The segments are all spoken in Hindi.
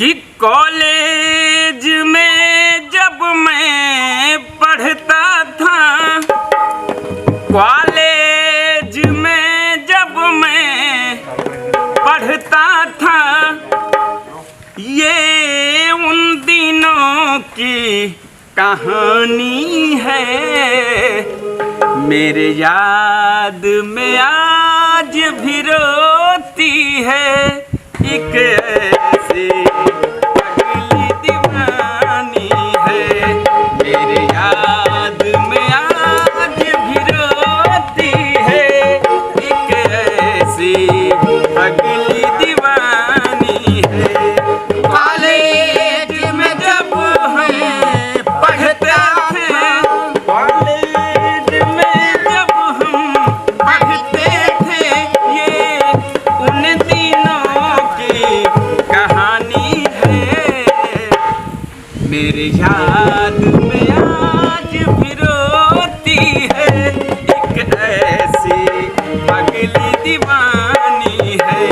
कि कॉलेज में जब मैं पढ़ता था, कॉलेज में जब मैं पढ़ता था, ये उन दिनों की कहानी है। मेरे याद में आज भी रोती है एक ऐसी पगली दीवानी है। मेरे याद में आज भी रोती है एक ऐसी पगली दीवानी है। कॉलेज में जब हम पढ़ते थे, कॉलेज में जब हम पढ़ते थे, ये उन दिनों की कहानी है। मेरे याद में आज भी रोती है एक ऐसी पगली दीवानी है।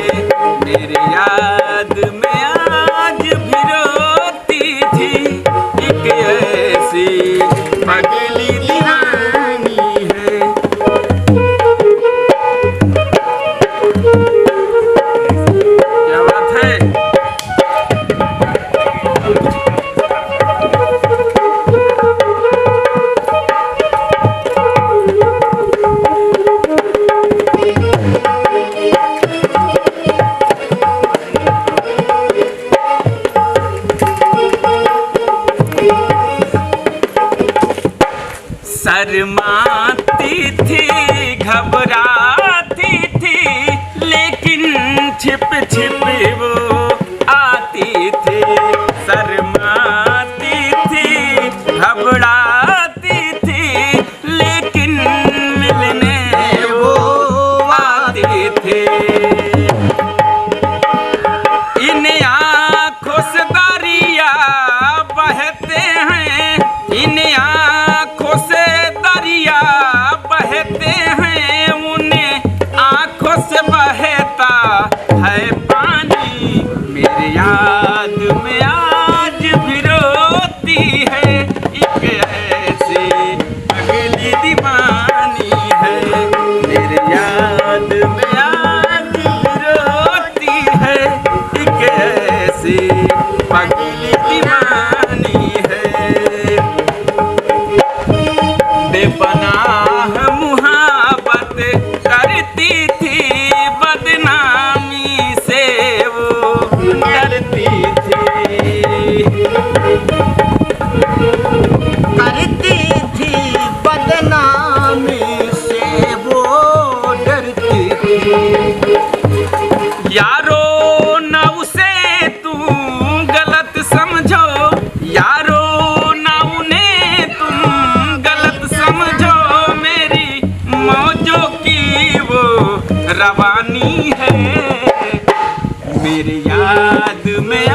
मेरे याद में आज भी रोती थी एक ऐसी पगली दीवानी है। क्या बात है? शर्माती थी, घबराती थी, लेकिन छिप छिप वो आती थी। शर्माती थी, घबराती थी, लेकिन मिलने वो आती थी। इन आँखों से दरिया बहते हैं, इन आँखों से दरिया बहते हैं, उन्हें आँखों से बहता है पानी। मेरे याद में आज भी रोती है एक ऐसी पगली दीवानी है। मेरे याद में आज भी रोती है एक ऐसी पगली दीवानी है। बेपनाह मुहाबत करती थी, बदनामी से वो डरती थी। करती थी बदनामी से वो डरती थी। यारो न उसे तुम गलत समझो, यारो न उन्हें तुम गलत समझो, मेरी मौजों की वो रवानी है। मेरे याद में